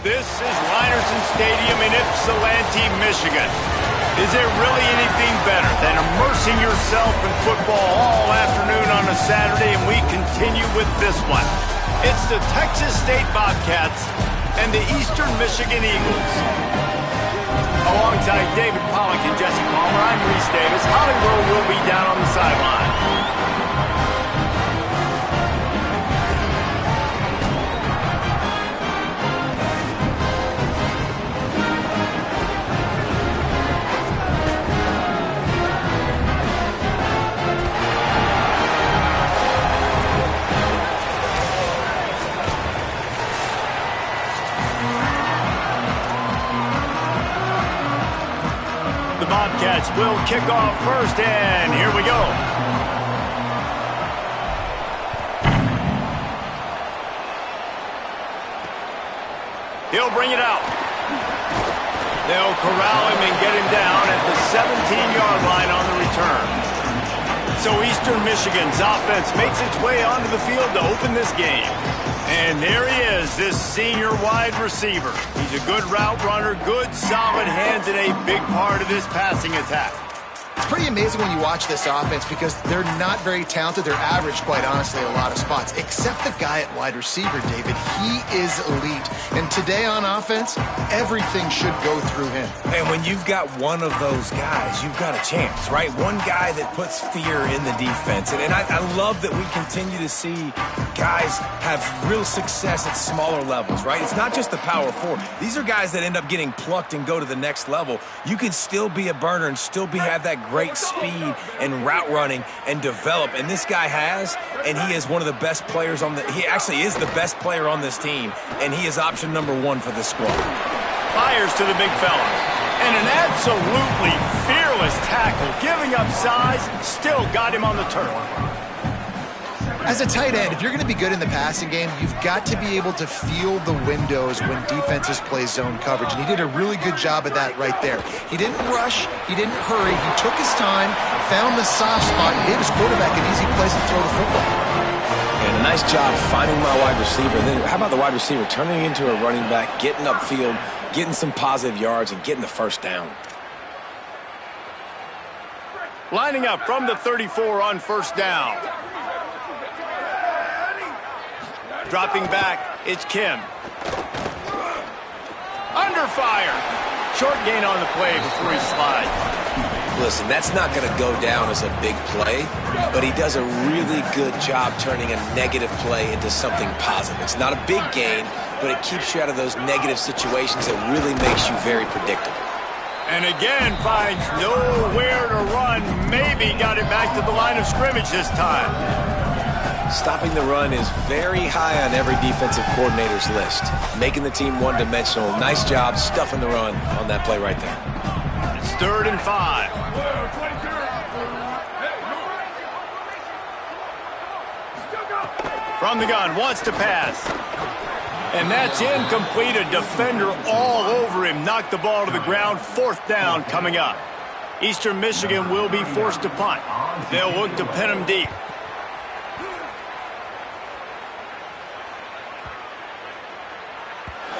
This is Rynerson Stadium in Ypsilanti, Michigan. Is there really anything better than immersing yourself in football all afternoon on a Saturday? And we continue with this one. It's the Texas State Bobcats and the Eastern Michigan Eagles. Alongside David Pollack and Jesse Palmer, I'm Reese Davis. Holly Rowe will be down on the sideline. Bobcats will kick off first, and here we go. He'll bring it out. They'll corral him and get him down at the 17-yard line on the return. So Eastern Michigan's offense makes its way onto the field to open this game. And there he is, this senior wide receiver. He's a good route runner, good solid hands, and a big part of this passing attack. It's pretty amazing when you watch this offense because they're not very talented. They're average, quite honestly, a lot of spots. Except the guy at wide receiver, David. He is elite. And today on offense, everything should go through him. And when you've got one of those guys, you've got a chance, right? One guy that puts fear in the defense. And I love that we continue to see guys have real success at smaller levels, right? It's not just the power four. These are guys that end up getting plucked and go to the next level. You can still be a burner and still have that great speed and route running and develop. And this guy has, and he is one of the best players on he actually is the best player on this team, and he is option number one for this squad. Fires to the big fella. And an absolutely fearless tackle, giving up size, still got him on the turf. As a tight end, if you're going to be good in the passing game, you've got to be able to feel the windows when defenses play zone coverage. And he did a really good job of that right there. He didn't rush. He didn't hurry. He took his time, found the soft spot, and gave his quarterback an easy place to throw the football. And a nice job finding my wide receiver. And then how about the wide receiver turning into a running back, getting upfield, getting some positive yards, and getting the first down. Lining up from the 34 on first down. Dropping back, it's Kim. Under fire. Short gain on the play before he slides. Listen, that's not going to go down as a big play, but he does a really good job turning a negative play into something positive. It's not a big gain, but it keeps you out of those negative situations that really makes you very predictable. And again, finds nowhere to run. Maybe got it back to the line of scrimmage this time. Stopping the run is very high on every defensive coordinator's list. Making the team one-dimensional. Nice job stuffing the run on that play right there. It's 3rd and 5. From the gun, wants to pass. And that's incomplete. A defender all over him. Knocked the ball to the ground. 4th down coming up. Eastern Michigan will be forced to punt. They'll look to pin him deep.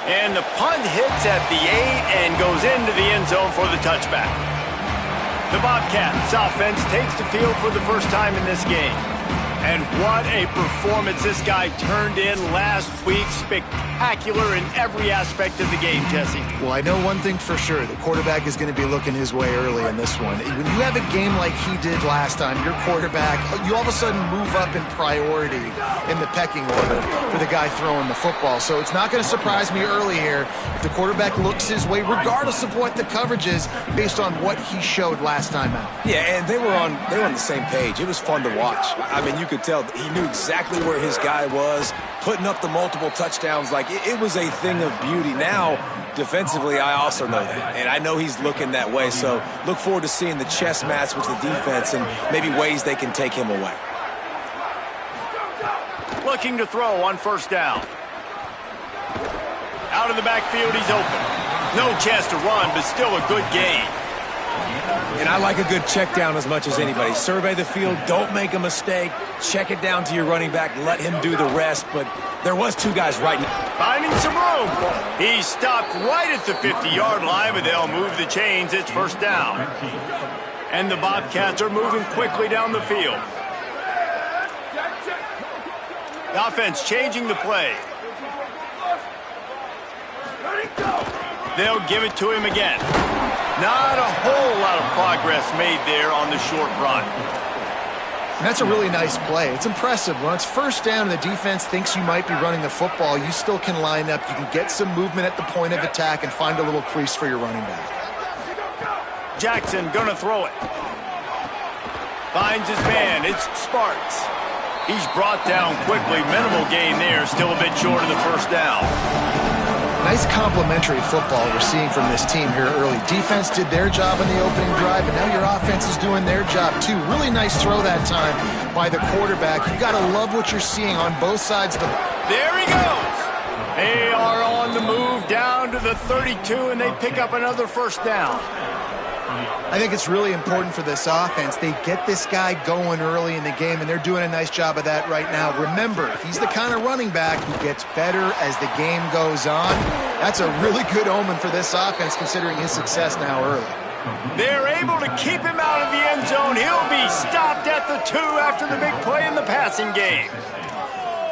And the punt hits at the 8 and goes into the end zone for the touchback. The Bobcats offense takes the field for the first time in this game. And what a performance this guy turned in last week. Spectacular in every aspect of the game, Jesse. Well, I know one thing for sure. The quarterback is going to be looking his way early in this one. When you have a game like he did last time, your quarterback, you all of a sudden move up in priority in the pecking order for the guy throwing the football. So it's not going to surprise me early here if the quarterback looks his way, regardless of what the coverage is, based on what he showed last time out. Yeah, and they were on the same page. It was fun to watch. I mean, you could tell he knew exactly where his guy was, putting up the multiple touchdowns. Like, it was a thing of beauty. Now, defensively, I also know that. And I know he's looking that way. So look forward to seeing the chess match with the defense and maybe ways they can take him away. Looking to throw on first down. Out of the backfield, he's open. No chance to run, but still a good gain. And I like a good check down as much as anybody. Survey the field, don't make a mistake, check it down to your running back, let him do the rest. But there was two guys right now. Finding some room. He stopped right at the 50-yard line, but they'll move the chains. It's first down. And the Bobcats are moving quickly down the field. The offense changing the play. They'll give it to him again. Not a whole lot of progress made there on the short run. And that's a really nice play. It's impressive. When it's first down and the defense thinks you might be running the football, you still can line up. You can get some movement at the point of attack and find a little crease for your running back. Jackson gonna throw it. Finds his man. It's Sparks. He's brought down quickly. Minimal gain there. Still a bit short of the first down. Nice complementary football we're seeing from this team here early. Defense did their job in the opening drive, and now your offense is doing their job too. Really nice throw that time by the quarterback. You got to love what you're seeing on both sides of the ball. There he goes. They are on the move down to the 32, and they pick up another first down. I think it's really important for this offense. They get this guy going early in the game, and they're doing a nice job of that right now. Remember, he's the kind of running back who gets better as the game goes on. That's a really good omen for this offense, considering his success now early. They're able to keep him out of the end zone. He'll be stopped at the 2 after the big play in the passing game.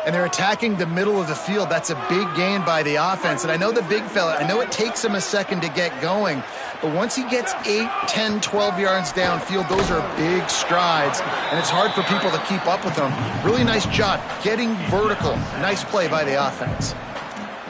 And they're attacking the middle of the field. That's a big gain by the offense. And I know the big fella, I know it takes him a second to get going, but once he gets 8, 10, 12 yards downfield, those are big strides, and it's hard for people to keep up with them. Really nice job getting vertical. Nice play by the offense.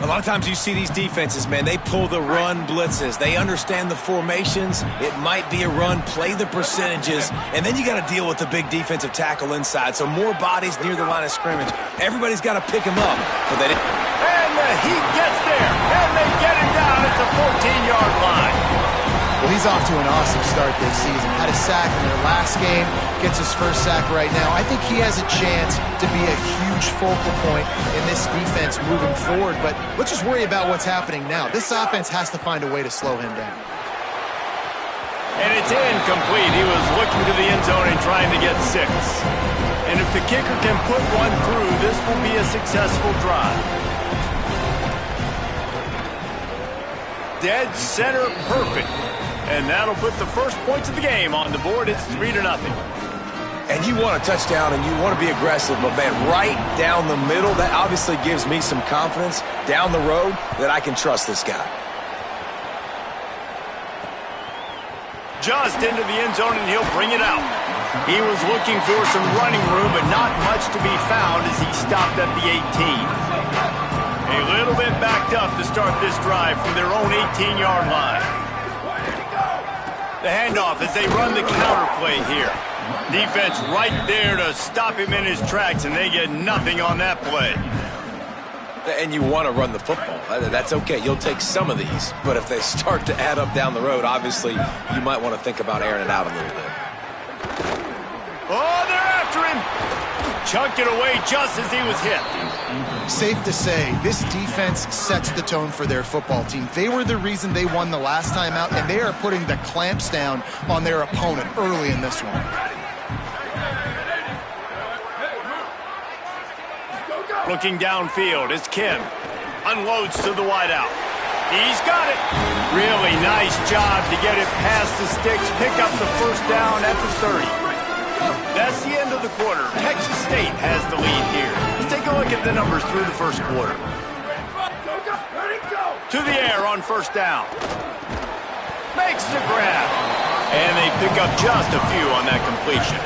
A lot of times you see these defenses, man, they pull the run blitzes. They understand the formations. It might be a run, play the percentages, and then you got to deal with the big defensive tackle inside. So more bodies near the line of scrimmage. Everybody's got to pick him up. But they didn't. And the Heat gets there, and they get him down at the 14-yard line. Well, he's off to an awesome start this season. Had a sack in their last game, gets his first sack right now. I think he has a chance to be a huge focal point in this defense moving forward, but let's just worry about what's happening now. This offense has to find a way to slow him down. And it's incomplete. He was looking to the end zone and trying to get 6. And if the kicker can put one through, this will be a successful drive. Dead center perfect. And that'll put the first points of the game on the board. It's 3-0. And you want a touchdown and you want to be aggressive, but man, right down the middle, that obviously gives me some confidence down the road that I can trust this guy. Just into the end zone, and he'll bring it out. He was looking for some running room, but not much to be found as he stopped at the 18. A little bit backed up to start this drive from their own 18-yard line. The handoff as they run the counter play here. Defense right there to stop him in his tracks, and they get nothing on that play. And you want to run the football. That's okay. You'll take some of these. But if they start to add up down the road, obviously you might want to think about airing it out a little bit. Oh, they're after him. Chunked it away just as he was hit. Safe to say, this defense sets the tone for their football team. They were the reason they won the last time out, and they are putting the clamps down on their opponent early in this one. Looking downfield, it's Kim. Unloads to the wideout. He's got it. Really nice job to get it past the sticks, pick up the first down at the 30. That's the end of the quarter. Texas State has the lead here. Let's take a look at the numbers through the first quarter. To the air on first down. Makes the grab. And they pick up just a few on that completion.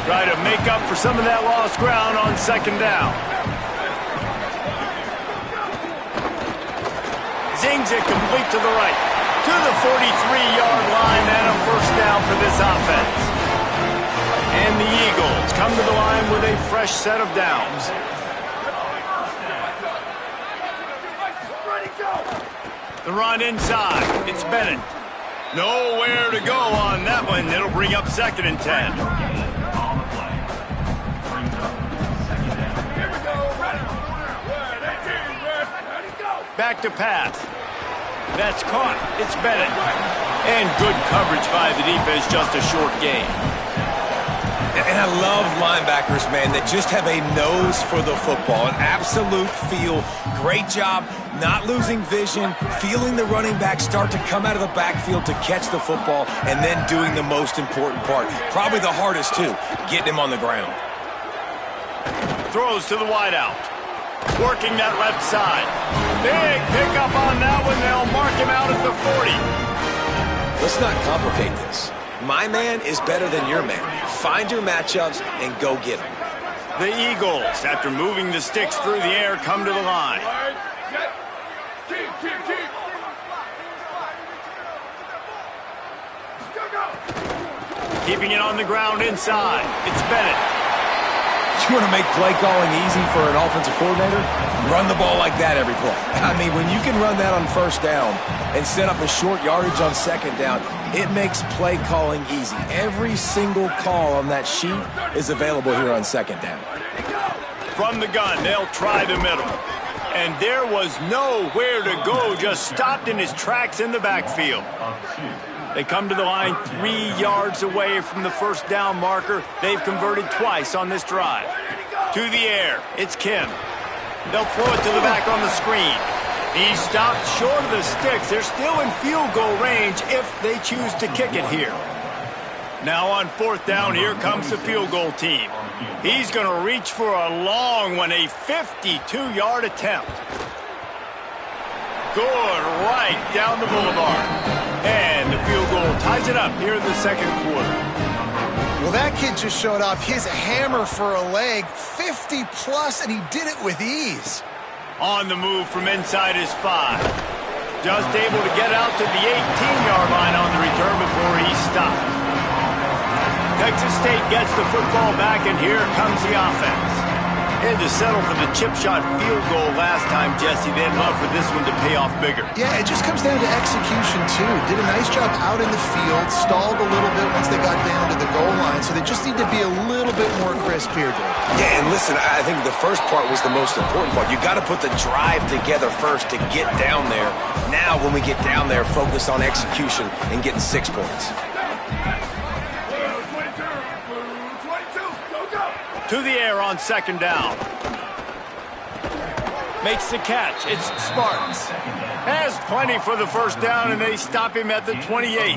Try to make up for some of that lost ground on second down. Zings it complete to the right. To the 43-yard line and a first down for this offense. And the Eagles come to the line with a fresh set of downs. The run inside. It's Bennett. Nowhere to go on that one. It'll bring up 2nd and 10. Back to pass. That's caught. It's Bennett. And good coverage by the defense, just a short gain. And I love linebackers, man, that just have a nose for the football, an absolute feel. Great job not losing vision, feeling the running back start to come out of the backfield to catch the football, and then doing the most important part. Probably the hardest, too, getting him on the ground. Throws to the wideout. Working that left side. Big pickup on that one. They'll mark him out at the 40. Let's not complicate this. My man is better than your man. Find your matchups and go get them. The Eagles, after moving the sticks through the air, come to the line. Keeping it on the ground inside. It's Bennett. You want to make play calling easy for an offensive coordinator? Run the ball like that every play. I mean, when you can run that on first down and set up a short yardage on second down, it makes play calling easy. Every single call on that sheet is available here on second down. From the gun, they'll try the middle. And there was nowhere to go, just stopped in his tracks in the backfield. They come to the line 3 yards away from the first down marker. They've converted twice on this drive. To the air, it's Kim. They'll throw it to the back on the screen. He stopped short of the sticks. They're still in field goal range if they choose to kick it here. Now on fourth down, here comes the field goal team. He's going to reach for a long one, a 52-yard attempt. Good right down the boulevard. And the field goal ties it up here in the second quarter. Well, that kid just showed off his hammer for a leg, 50-plus, and he did it with ease. On the move from inside his 5. Just able to get out to the 18-yard line on the return before he stopped. Texas State gets the football back, and here comes the offense. Had to settle for the chip shot field goal last time, Jesse. They'd love for this one to pay off bigger. Yeah, it just comes down to execution, too. Did a nice job out in the field, stalled a little bit once they got down to the goal line, so they just need to be a little bit more crisp here, Dave. Yeah, and listen, I think the first part was the most important part. You got to put the drive together first to get down there. Now, when we get down there, focus on execution and getting 6 points. To the air on second down. Makes the catch. It's Sparks. Has plenty for the first down, and they stop him at the 28.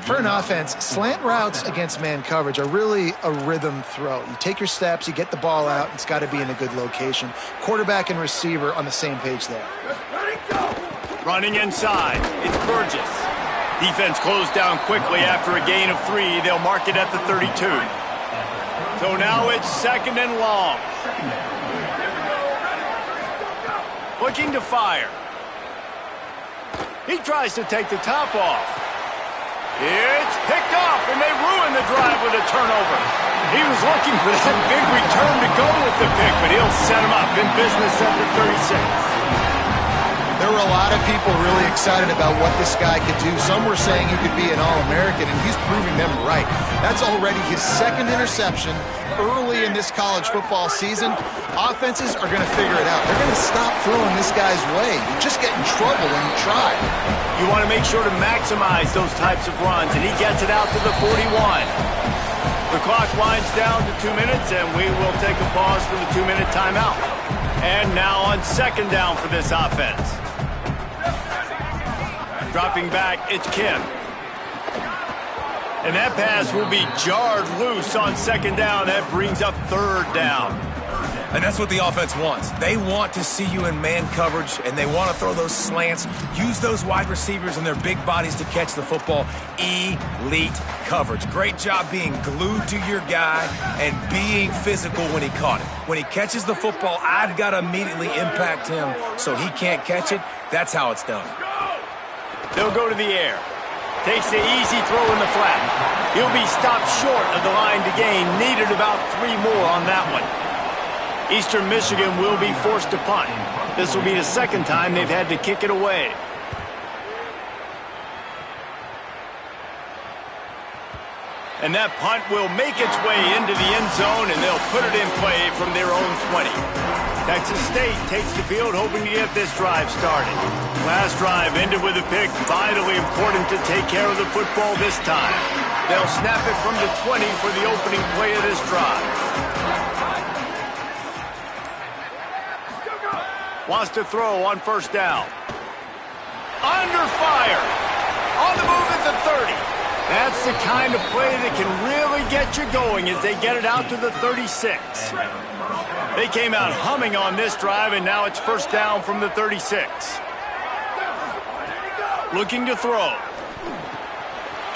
For an offense, slant routes against man coverage are really a rhythm throw. You take your steps, you get the ball out, it's got to be in a good location. Quarterback and receiver on the same page there. Running inside. It's Burgess. Defense closed down quickly after a gain of 3. They'll mark it at the 32. So now it's second and long. Looking to fire. He tries to take the top off. It's picked off, and they ruin the drive with a turnover. He was looking for that big return to go with the pick, but he'll set him up in business at the 36. There were a lot of people really excited about what this guy could do. Some were saying he could be an All-American, and he's proving them right. That's already his second interception early in this college football season. Offenses are going to figure it out. They're going to stop throwing this guy's way. You just get in trouble when you try. You want to make sure to maximize those types of runs, and he gets it out to the 41. The clock winds down to 2 minutes, and we will take a pause for the 2-minute timeout. And now on second down for this offense. Dropping back, it's Kim. And that pass will be jarred loose on second down. That brings up third down. And that's what the offense wants. They want to see you in man coverage, and they want to throw those slants, use those wide receivers and their big bodies to catch the football. Elite coverage. Great job being glued to your guy and being physical when he caught it. When he catches the football, I've got to immediately impact him so he can't catch it. That's how it's done. They'll go to the air. Takes the easy throw in the flat. He'll be stopped short of the line to gain. Needed about 3 more on that one. Eastern Michigan will be forced to punt. This will be the second time they've had to kick it away. And that punt will make its way into the end zone, and they'll put it in play from their own 20. Texas State takes the field hoping to get this drive started. Last drive ended with a pick. Vitally important to take care of the football this time. They'll snap it from the 20 for the opening play of this drive. Wants to throw on first down. Under fire. On the move at the 30. That's the kind of play that can really get you going as they get it out to the 36. They came out humming on this drive, and now it's first down from the 36. Looking to throw.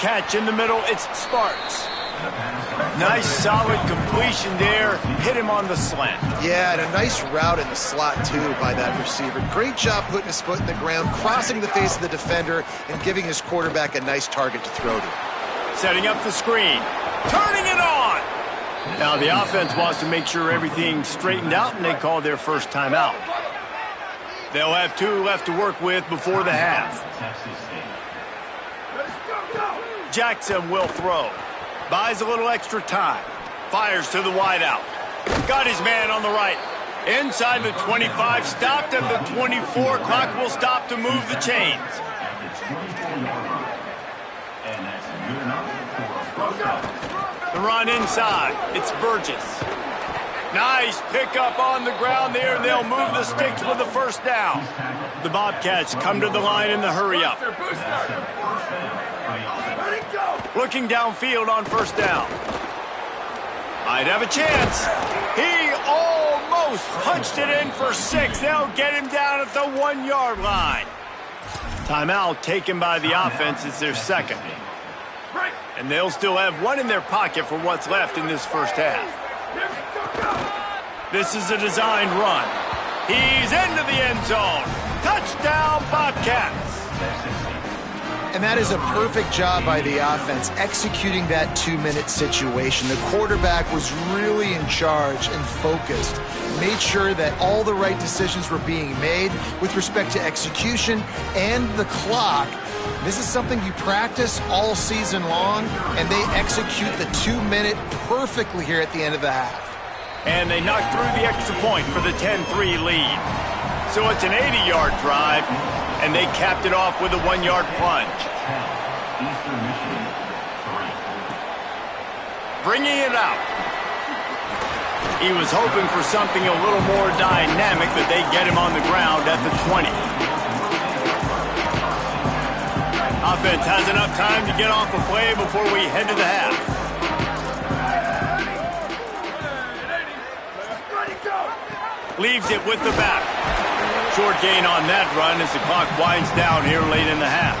Catch in the middle, it's Sparks. Nice, solid completion there. Hit him on the slant. Yeah, and a nice route in the slot, too, by that receiver. Great job putting his foot in the ground, crossing the face of the defender, and giving his quarterback a nice target to throw to. Setting up the screen. Turning it on! Now the offense wants to make sure everything's straightened out, and they call their first timeout. They'll have 2 left to work with before the half. Jackson will throw. Buys a little extra time. Fires to the wideout. Got his man on the right. Inside the 25. Stopped at the 24. Clock will stop to move the chains. The run inside. It's Burgess. Nice pickup on the ground there, and they'll move the sticks with the first down. The Bobcats come to the line in the hurry-up. Looking downfield on first down. Might have a chance. He almost punched it in for 6. They'll get him down at the 1-yard line. Timeout taken by the offense. It's their second. And they'll still have 1 in their pocket for what's left in this first half. This is a designed run. He's into the end zone. Touchdown, Bobcats. And that is a perfect job by the offense, executing that 2-minute situation. The quarterback was really in charge and focused. Made sure that all the right decisions were being made with respect to execution and the clock. This is something you practice all season long, and they execute the 2-minute perfectly here at the end of the half. And they knocked through the extra point for the 10-3 lead. So it's an 80-yard drive, and they capped it off with a 1-yard plunge. Bringing it out. He was hoping for something a little more dynamic, but they get him on the ground at the 20. Offense has enough time to get off a play before we head to the half. Leaves it with the back. Short gain on that run as the clock winds down here late in the half.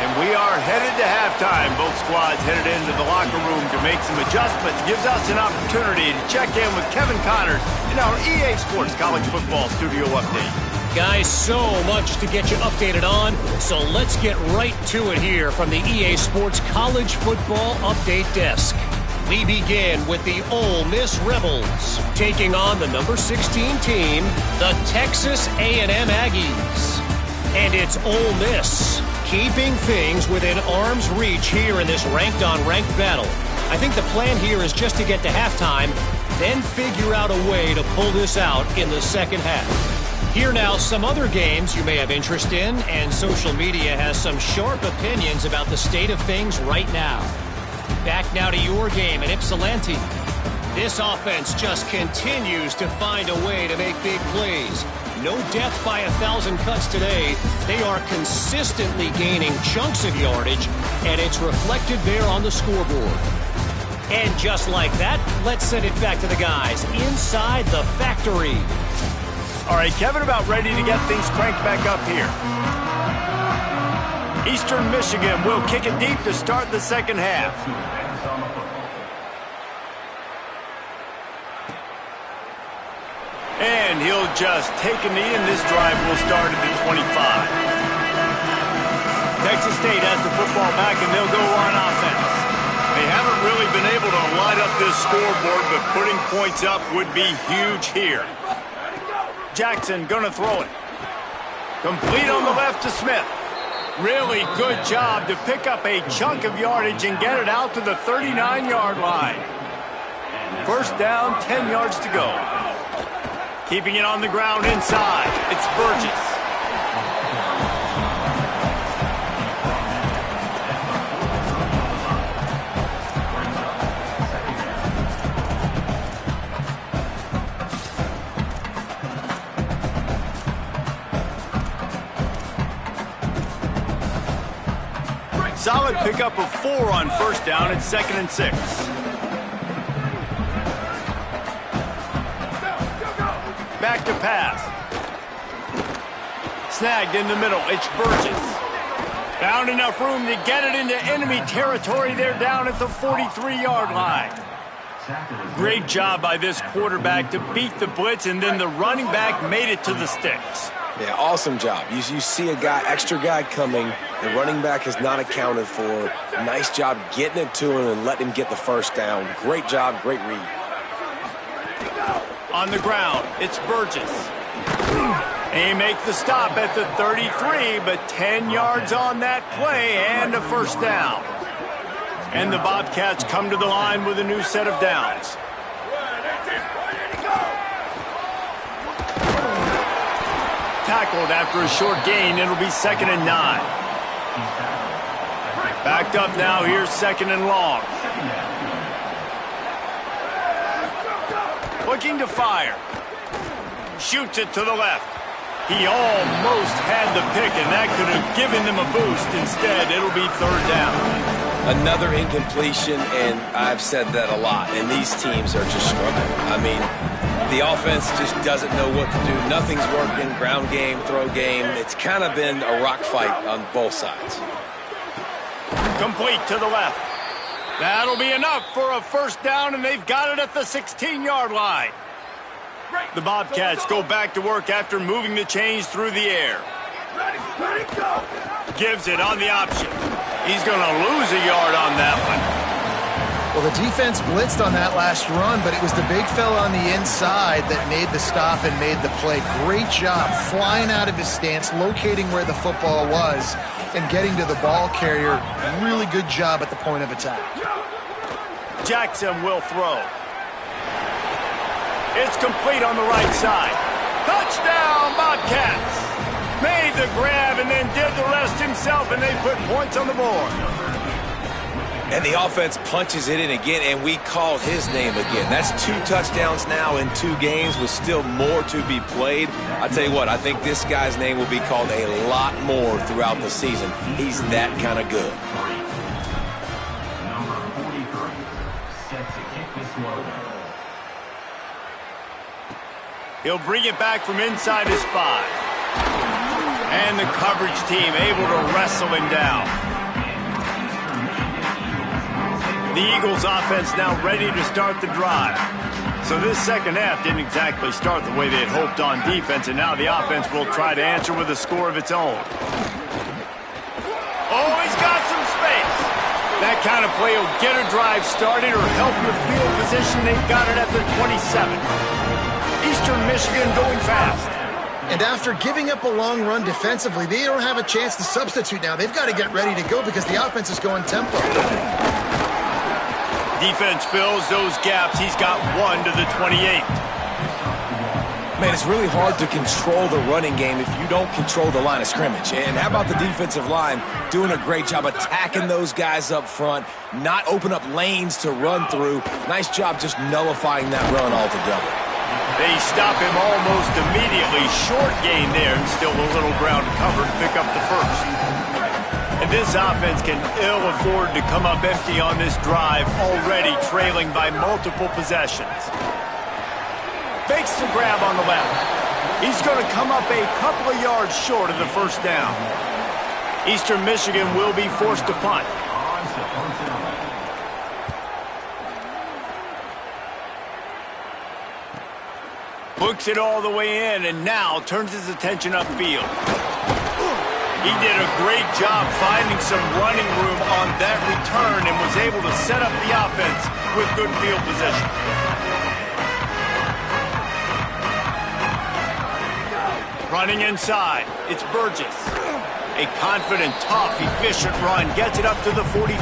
And we are headed to halftime. Both squads headed into the locker room to make some adjustments. Gives us an opportunity to check in with Kevin Connors in our EA Sports College Football Studio Update. Guys, so much to get you updated on, so let's get right to it here from the EA Sports College Football Update Desk. We begin with the Ole Miss Rebels, taking on the number 16 team, the Texas A&M Aggies. And it's Ole Miss, keeping things within arm's reach here in this ranked-on-ranked battle. I think the plan here is just to get to halftime, then figure out a way to pull this out in the second half. Here now, some other games you may have interest in, and social media has some sharp opinions about the state of things right now. Back now to your game in Ypsilanti. This offense just continues to find a way to make big plays. No death by 1,000 cuts today. They are consistently gaining chunks of yardage, and it's reflected there on the scoreboard. And just like that, let's send it back to the guys inside the factory. All right, Kevin, about ready to get things cranked back up here. Eastern Michigan will kick it deep to start the second half. And he'll just take a knee, and this drive will start at the 25. Texas State has the football back, and they'll go on offense. They haven't really been able to light up this scoreboard, but putting points up would be huge here. Jackson gonna throw it. Complete on the left to Smith. Really good job to pick up a chunk of yardage and get it out to the 39-yard line. First down, 10 yards to go. Keeping it on the ground inside. It's Burgess. Solid pickup of 4 on first down. It's 2nd and 6. Back to pass. Snagged in the middle. It's Burgess. Found enough room to get it into enemy territory. They're down at the 43-yard line. Great job by this quarterback to beat the blitz, and then the running back made it to the sticks. Yeah, awesome job. You see a extra guy coming. The running back is not accounted for. Nice job getting it to him and letting him get the first down. Great job, great read. On the ground, it's Burgess. He makes the stop at the 33, but 10 yards on that play and a first down. And the Bobcats come to the line with a new set of downs. Tackled after a short gain. It'll be 2nd and 9. Backed up now. Here's 2nd and long. Looking to fire. Shoots it to the left. He almost had the pick, and that could have given them a boost. Instead, it'll be 3rd down. Another incompletion, and I've said that a lot, and these teams are just struggling. I mean, the offense just doesn't know what to do. Nothing's working. Ground game, throw game. It's kind of been a rock fight on both sides. Complete to the left. That'll be enough for a first down, and they've got it at the 16-yard line. The Bobcats go back to work after moving the chains through the air. Gives it on the option. He's going to lose a yard on that one. Well, the defense blitzed on that last run, but it was the big fella on the inside that made the stop and made the play. Great job flying out of his stance, locating where the football was, and getting to the ball carrier. Really good job at the point of attack. Jackson will throw. It's complete on the right side. Touchdown, Bobcats! Made the grab and then did the rest himself, and they put points on the board. And the offense punches it in again, and we called his name again. That's 2 touchdowns now in 2 games with still more to be played. I tell you what, I think this guy's name will be called a lot more throughout the season. He's that kind of good. He'll bring it back from inside his 5. And the coverage team able to wrestle him down. The Eagles offense now ready to start the drive. So this second half didn't exactly start the way they had hoped on defense, and now the offense will try to answer with a score of its own. Oh, he's got some space. That kind of play will get a drive started or help your field position. They've got it at the 27. Eastern Michigan going fast. And after giving up a long run defensively, they don't have a chance to substitute now. They've got to get ready to go because the offense is going tempo. Defense fills those gaps. He's got 1 to the 28. Man, it's really hard to control the running game if you don't control the line of scrimmage. And how about the defensive line doing a great job attacking those guys up front, not open up lanes to run through. Nice job just nullifying that run altogether. They stop him almost immediately. Short gain there, and still a little ground to cover to pick up the first. And this offense can ill afford to come up empty on this drive, already trailing by multiple possessions. Makes the grab on the left. He's going to come up a couple of yards short of the first down. Eastern Michigan will be forced to punt. Books it all the way in, and now turns his attention upfield. He did a great job finding some running room on that return and was able to set up the offense with good field position. Running inside, it's Burgess. A confident, tough, efficient run gets it up to the 44.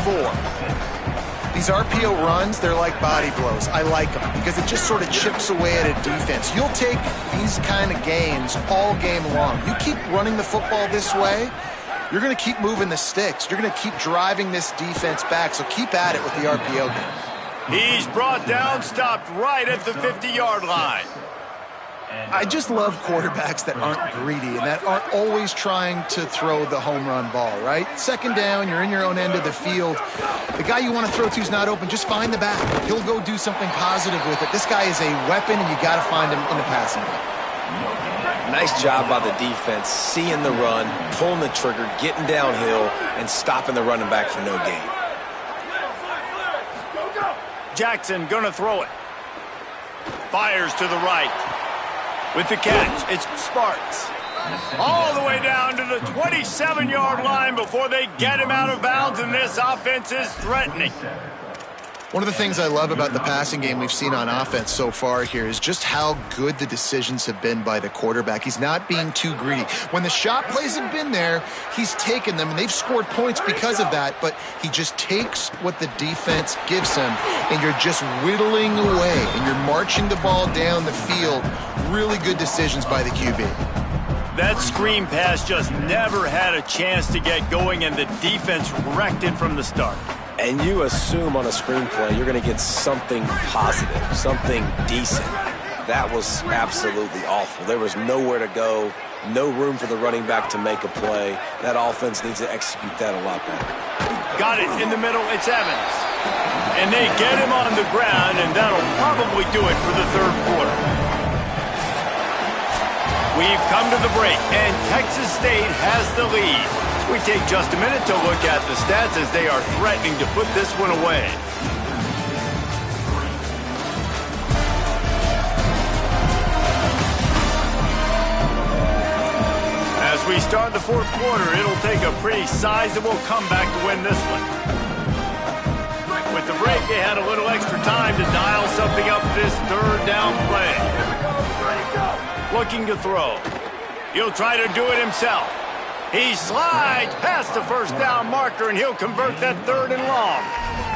These RPO runs, they're like body blows. I like them because it just sort of chips away at a defense. You'll take these kind of gains all game long. You keep running the football this way, you're going to keep moving the sticks. You're going to keep driving this defense back, so keep at it with the RPO game. He's brought down, stopped right at the 50-yard line. I just love quarterbacks that aren't greedy and that aren't always trying to throw the home run ball, right? Second down, you're in your own end of the field. The guy you want to throw to is not open. Just find the back. He'll go do something positive with it. This guy is a weapon, and you got to find him in the passing game. Nice job by the defense, seeing the run, pulling the trigger, getting downhill, and stopping the running back for no gain. Jackson gonna throw it. Fires to the right. With the catch, it's Sparks. All the way down to the 27-yard line before they get him out of bounds, and this offense is threatening. One of the things I love about the passing game we've seen on offense so far here is just how good the decisions have been by the quarterback. He's not being too greedy. When the shot plays have been there, he's taken them, and they've scored points because of that, but he just takes what the defense gives him, and you're just whittling away, and you're marching the ball down the field. Really good decisions by the QB. That screen pass just never had a chance to get going, and the defense wrecked it from the start. And you assume on a screenplay you're going to get something positive, something decent. That was absolutely awful. There was nowhere to go, no room for the running back to make a play. That offense needs to execute that a lot better. Got it in the middle, it's Evans. And they get him on the ground, and that'll probably do it for the third quarter. We've come to the break, and Texas State has the lead. We take just a minute to look at the stats as they are threatening to put this one away. As we start the fourth quarter, it'll take a pretty sizable comeback to win this one. With the break, they had a little extra time to dial something up this third down play. Looking to throw. He'll try to do it himself. He slides past the first down marker, and he'll convert that third and long.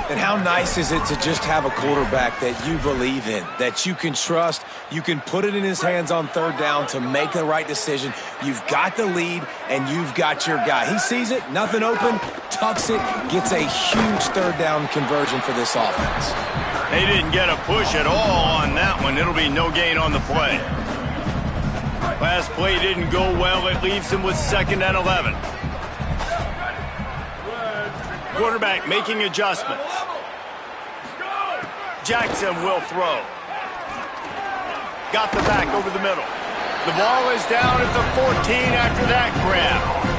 And how nice is it to just have a quarterback that you believe in, that you can trust, you can put it in his hands on third down to make the right decision. You've got the lead, and you've got your guy. He sees it, nothing open, tucks it, gets a huge third down conversion for this offense. They didn't get a push at all on that one. It'll be no gain on the play. Last play didn't go well. It leaves him with 2nd and 11. Quarterback making adjustments. Jackson will throw. Got the back over the middle. The ball is down at the 14 after that grab.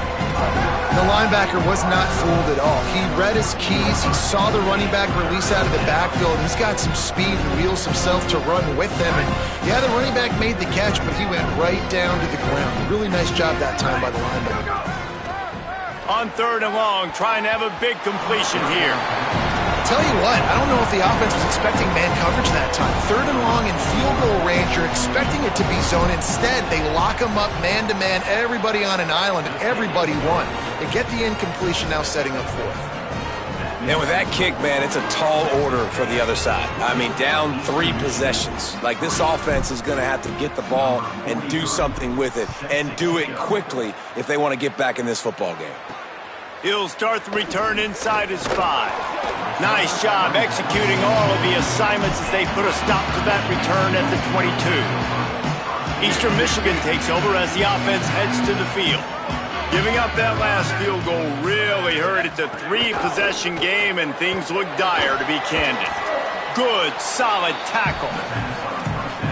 The linebacker was not fooled at all. He read his keys. He saw the running back release out of the backfield. He's got some speed and wheels himself to run with them. And yeah, the running back made the catch, but he went right down to the ground. Really nice job that time by the linebacker. On 3rd and long, trying to have a big completion here. Tell you what, I don't know if the offense was expecting man coverage that time. 3rd and long in field goal range, you're expecting it to be zone. Instead, they lock them up man-to-man, everybody on an island, and everybody won. They get the incompletion, now setting up 4th. And with that kick, man, it's a tall order for the other side. I mean, down 3 possessions. Like, this offense is going to have to get the ball and do something with it, and do it quickly if they want to get back in this football game. He'll start the return inside his 5. Nice job executing all of the assignments as they put a stop to that return at the 22. Eastern Michigan takes over as the offense heads to the field. Giving up that last field goal really hurt. It's a 3-possession game, and things look dire, to be candid. Good, solid tackle.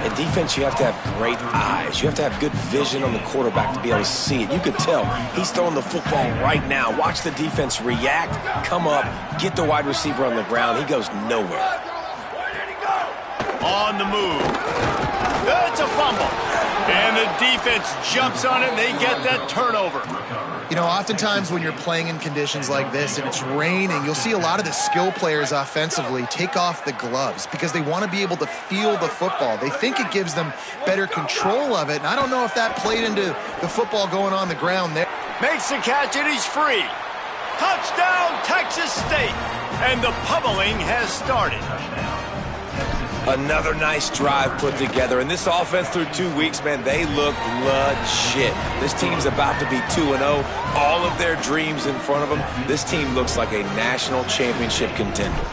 In defense, you have to have great eyes. You have to have good vision on the quarterback to be able to see it. You could tell he's throwing the football right now. Watch the defense react, come up, get the wide receiver on the ground. He goes nowhere. On the move. It's a fumble. And the defense jumps on it, and they get that turnover. You know, oftentimes when you're playing in conditions like this and it's raining, you'll see a lot of the skill players offensively take off the gloves because they want to be able to feel the football. They think it gives them better control of it, and I don't know if that played into the football going on the ground there. Makes the catch, and he's free. Touchdown, Texas State. And the pummeling has started. Another nice drive put together. And this offense through 2 weeks, man, they look legit. This team's about to be 2-0. All of their dreams in front of them. This team looks like a national championship contender.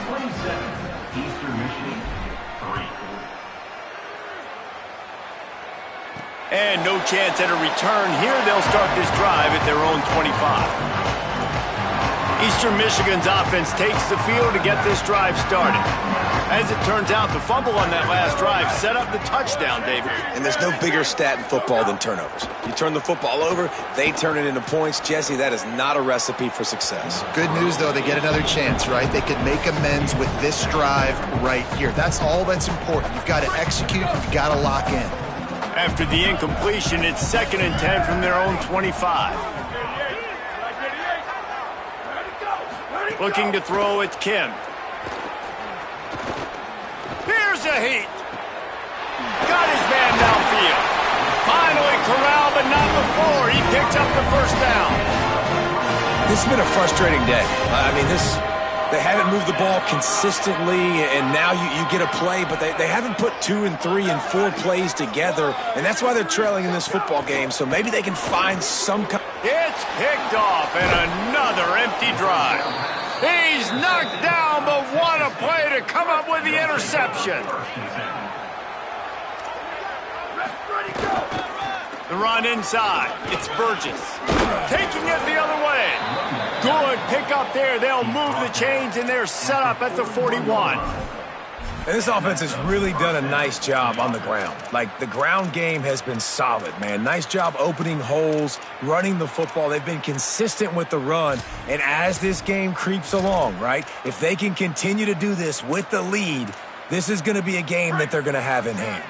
And no chance at a return here. They'll start this drive at their own 25. Eastern Michigan's offense takes the field to get this drive started. As it turns out, the fumble on that last drive set up the touchdown, David. And there's no bigger stat in football than turnovers. You turn the football over, they turn it into points. Jesse, that is not a recipe for success. Good news, though, they get another chance, right? They could make amends with this drive right here. That's all that's important. You've got to execute. You've got to lock in. After the incompletion, it's 2nd and 10 from their own 25. Looking to throw, it's Kim. Here's a heat. Got his man downfield. Finally corralled, but not before. He picks up the first down. This has been a frustrating day. They haven't moved the ball consistently, and now you get a play, but they haven't put 2 and 3 and 4 plays together, and that's why they're trailing in this football game, so maybe they can find some... It's picked off, and another empty drive. He's knocked down, but what a play to come up with the interception. The run inside. It's Burgess. Taking it the other way. Good pick up there. They'll move the chains, and they're set up at the 41. And this offense has really done a nice job on the ground. Like, the ground game has been solid, man. Nice job opening holes, running the football. They've been consistent with the run. And as this game creeps along, right, if they can continue to do this with the lead, this is going to be a game that they're going to have in hand.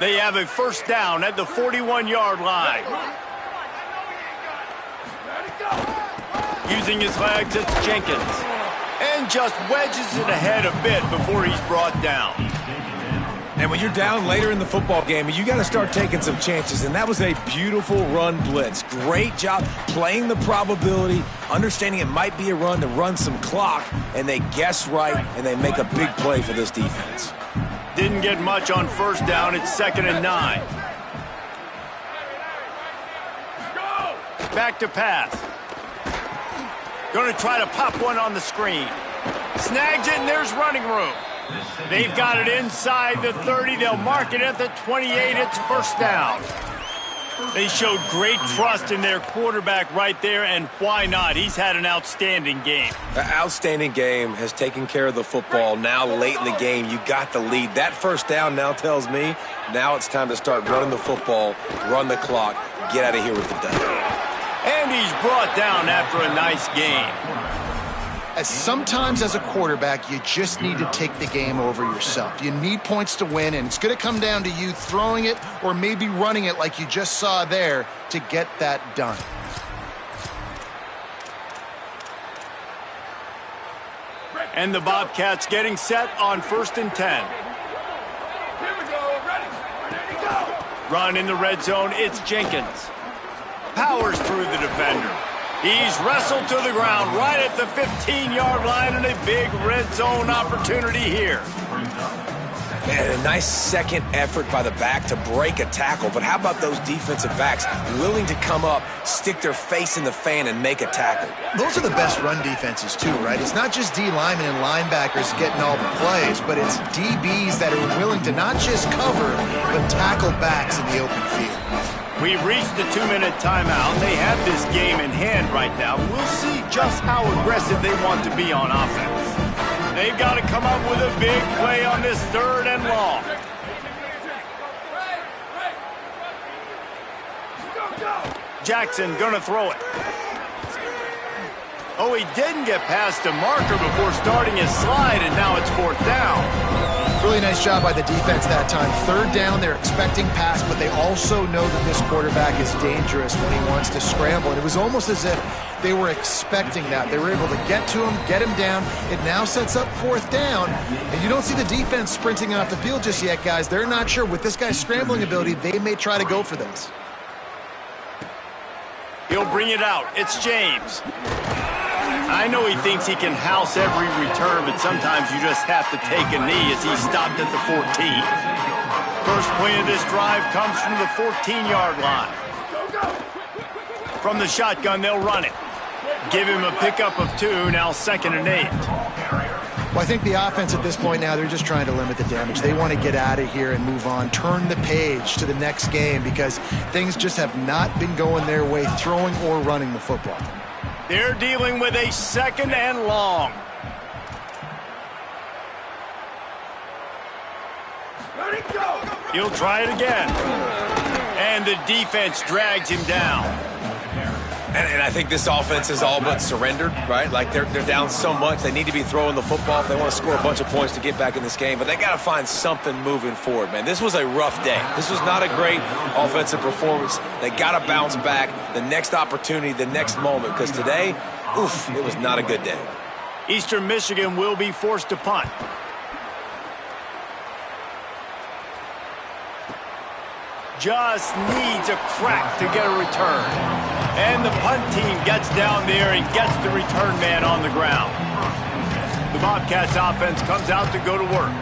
They have a first down at the 41-yard line. Using his legs, it's Jenkins. And just wedges it ahead a bit before he's brought down. And when you're down later in the football game, you got to start taking some chances. And that was a beautiful run blitz. Great job playing the probability, understanding it might be a run to run some clock, and they guess right, and they make a big play for this defense. Didn't get much on first down. It's 2nd and 9. Back to pass. Going to try to pop one on the screen. Snags it, and there's running room. They've got it inside the 30. They'll mark it at the 28. It's first down. They showed great trust in their quarterback right there, and why not? He's had an outstanding game. An outstanding game, has taken care of the football. Now late in the game, you got the lead. That first down now tells me now it's time to start running the football, run the clock, get out of here with the dub. And he's brought down after a nice game. Sometimes as a quarterback, you just need to take the game over yourself. You need points to win, and it's going to come down to you throwing it or maybe running it like you just saw there to get that done. And the Bobcats getting set on 1st and 10. Here we go, ready to go. Run in the red zone, it's Jenkins. Powers through the defender. He's wrestled to the ground right at the 15-yard line, and a big red zone opportunity here. Man, a nice second effort by the back to break a tackle. But how about those defensive backs willing to come up, stick their face in the fan, and make a tackle? Those are the best run defenses, too, right? It's not just D linemen and linebackers getting all the plays, but it's DBs that are willing to not just cover, but tackle backs in the open field. We've reached the 2-minute timeout. They have this game in hand right now. We'll see just how aggressive they want to be on offense. They've got to come up with a big play on this 3rd and long. Jackson gonna throw it. Oh, he didn't get past a marker before starting his slide, and now it's 4th down. Really nice job by the defense that time. 3rd down, they're expecting pass, but they also know that this quarterback is dangerous when he wants to scramble. And it was almost as if they were expecting that. They were able to get to him, get him down. It now sets up 4th down. And you don't see the defense sprinting off the field just yet, guys. They're not sure. With this guy's scrambling ability, they may try to go for this. He'll bring it out. It's James. I know he thinks he can house every return, but sometimes you just have to take a knee as he stopped at the 14. First play of this drive comes from the 14-yard line. From the shotgun, they'll run it. Give him a pickup of 2, now 2nd and 8. Well, I think the offense at this point now, they're just trying to limit the damage. They want to get out of here and move on, turn the page to the next game because things just have not been going their way, throwing or running the football. They're dealing with a 2nd and long. Ready, go! He'll try it again. And the defense drags him down. And I think this offense is all but surrendered, right? Like they're down so much. They need to be throwing the football if they want to score a bunch of points to get back in this game. But they got to find something moving forward, man. This was a rough day. This was not a great offensive performance. They got to bounce back the next opportunity, the next moment. Because today, oof, it was not a good day. Eastern Michigan will be forced to punt. Just needs a crack to get a return. And the punt team gets down there and gets the return man on the ground. The Bobcats offense comes out to go to work.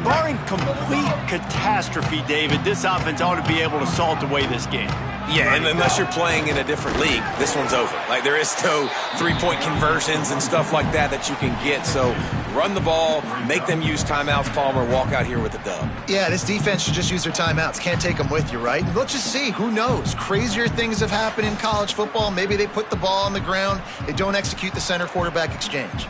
Barring complete catastrophe, David, this offense ought to be able to salt away this game. Yeah, and unless you're playing in a different league, this one's over. Like, there is no three-point conversions and stuff like that you can get. So run the ball, make them use timeouts, Palmer, walk out here with a dub. Yeah, this defense should just use their timeouts. Can't take them with you, right? Let's just see. Who knows? Crazier things have happened in college football. Maybe they put the ball on the ground. They don't execute the center quarterback exchange.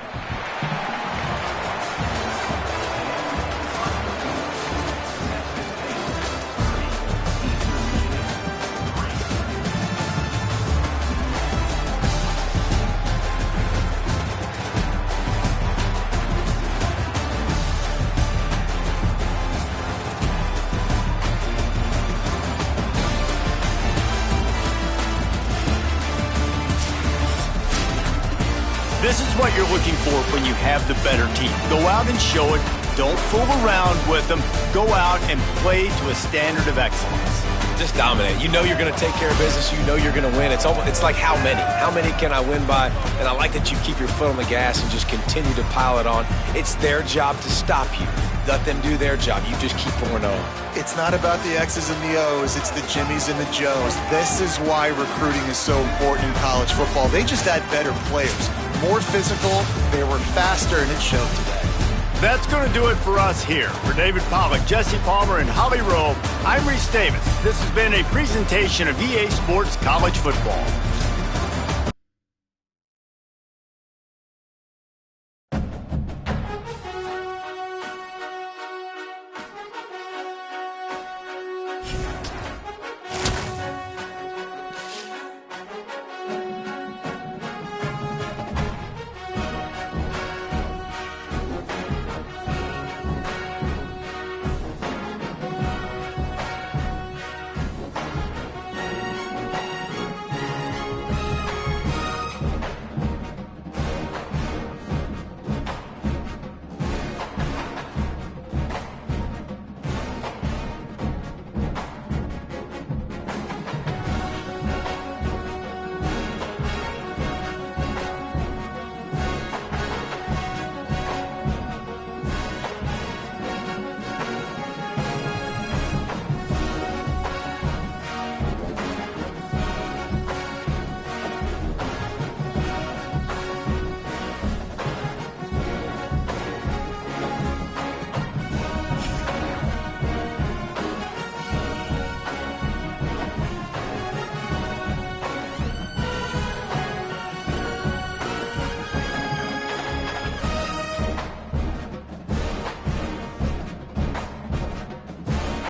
This is what you're looking for when you have the better team. Go out and show it. Don't fool around with them. Go out and play to a standard of excellence. Just dominate. You know you're going to take care of business. You know you're going to win. It's like how many? How many can I win by? And I like that you keep your foot on the gas and just continue to pile it on. It's their job to stop you. Let them do their job. You just keep going on. It's not about the X's and the O's. It's the Jimmies and the Joes. This is why recruiting is so important in college football. They just had better players. More physical, they were faster, and it showed today. That's going to do it for us here. For David Pollack, Jesse Palmer, and Holly Rowe, I'm Reese Davis. This has been a presentation of EA Sports College Football.